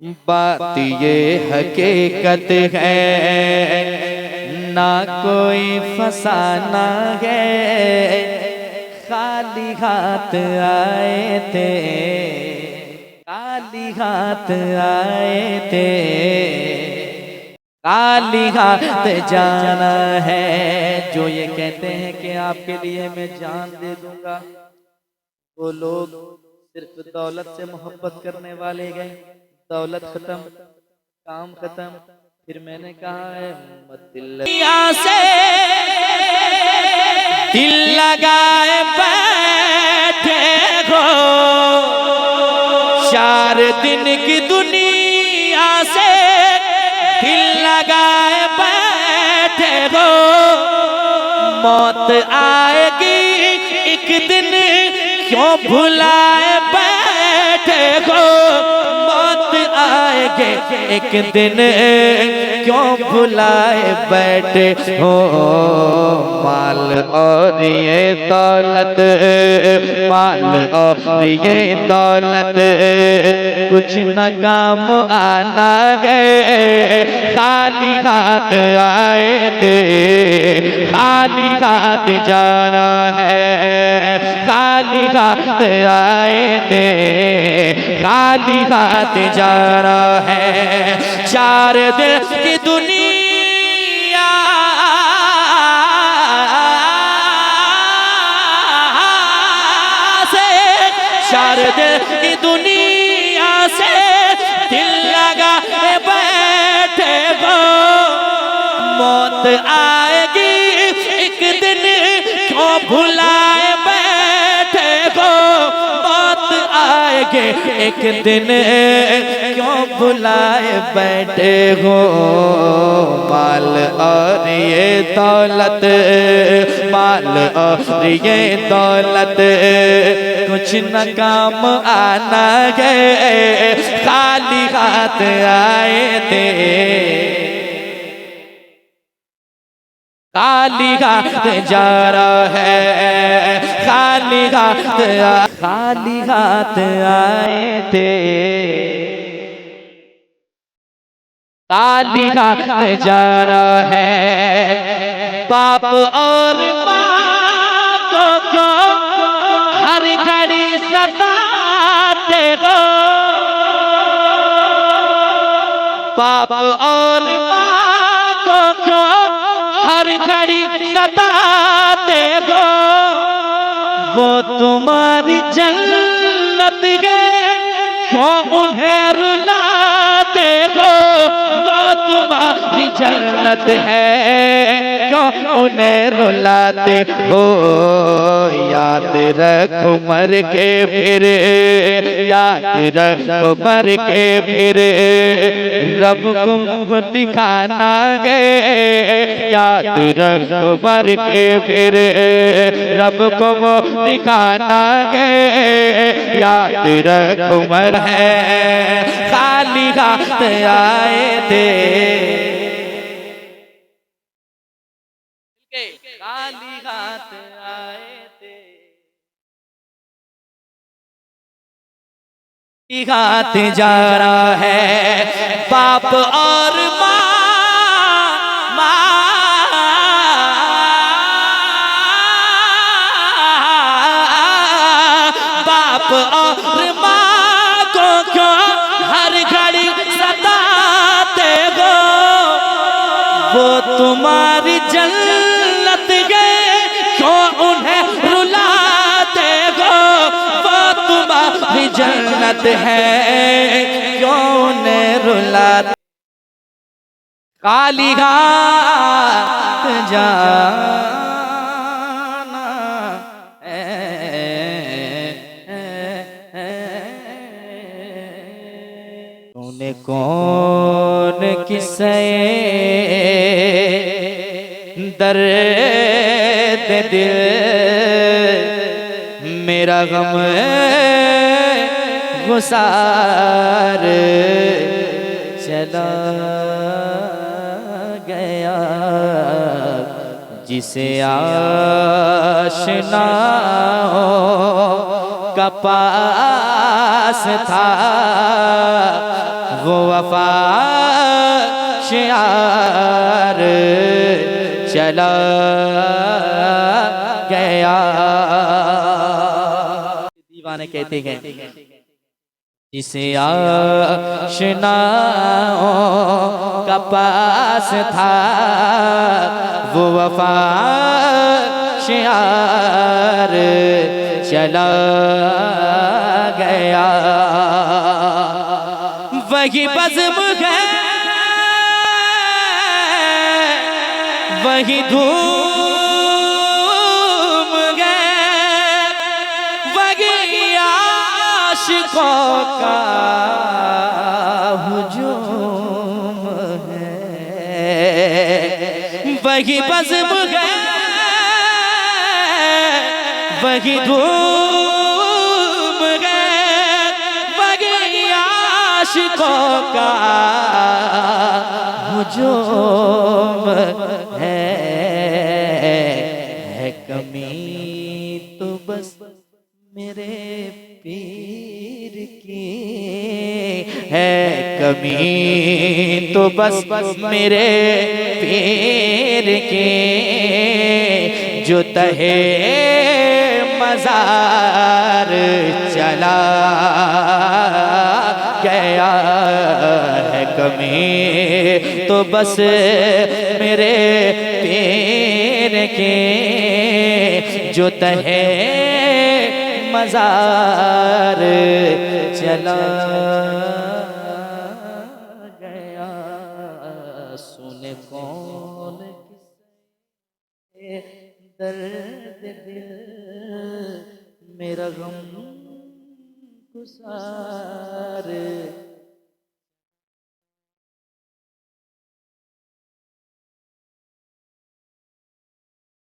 बात ये हकीकत है, ना कोई फसाना है। खाली हाथ आए थे, खाली हाथ आए थे, खाली हाथ जाना है। जो ये कहते हैं कि आपके लिए मैं जान दे दूंगा, वो लोग सिर्फ दौलत से मोहब्बत करने वाले गए। दौलत खत्म, काम खत्म। फिर मैंने कहा है दुनिया से दिल लगाए बैठे हो, 4 दिन की दुनिया से दिल लगाए बैठे हो। मौत आएगी एक दिन, क्यों भुलाए बैठे हो। मौत आएगी एक दिन, क्यों भुलाए बैठे हो। माल और ये दौलत, माल और ये दौलत कुछ न काम आना है। खाली हाथ आए थे, खाली हाथ जाना है। खाली हाथ आए थे, खाली हाथ जाना है। 4 दिन की दुनिया से, 4 दिन की दुनिया से दिल लगा बैठे हो। मौत आएगी एक दिन, क्यों भुलाए बैठे हो। मौत आएगी एक दिन, क्यों भुलाए बैठे हो। माल और ये दौलत, माल और ये दौलत कुछ न काम आना है। खाली हाथ आए थे, खाली हाथ जा रहा है। खाली हाथ, खाली हाथ आए थे, खाली हाथ जा रहा है। बाप और माँ को हर घड़ी सताते हो। बाप और माँ को हर घड़ी सताते हो। वो तुम्हारी जन्नत है, क्यों उन्हें रुलाते हो। वो तुम्हारी जन्नत है, क्यों उन्हें रुलाते हो। याद रखो मर के फिर, याद रखो मर के फिर, रब को दिखाना है। याद रखो मर के फिर, रब को दिखाना है। याद रखो मर है, खाली हाथ आए थे, खाली हाथ आए थे, हाथ जा रहा है। बाप और बाप और माँ को क्यों हर घड़ी सताते हो। वो तुम्हारी जन्नत है, क्यों उन्हें रुलाते हो। वो तुम्हारी जन्नत है, क्यों उन्हें रुलाते। खाली हाथ जाना तूने कौन किसे दर्द दिल मेरा गम गुसार चला गया। जिसे आशना का पास था वो वफा शियार चला गया। दीवाने कहते हैं जिसे आशनाओं का पास था वो वफा शियार चला गया। वही बज़्म है वही धूम है वही आशिकों का हुजूम है। वही बज़्म है वही धूम है वही आशिकों का हुजूम है कमी तो बस मेरे पीर की है कमी तो बस मेरे पीर की जो तहे मज़ार चला गया है कमी तो बस मेरे पीर के जो तहे मज़ार चला गया। सुने कौन किससे दर्द दिल मेरा गम गुसार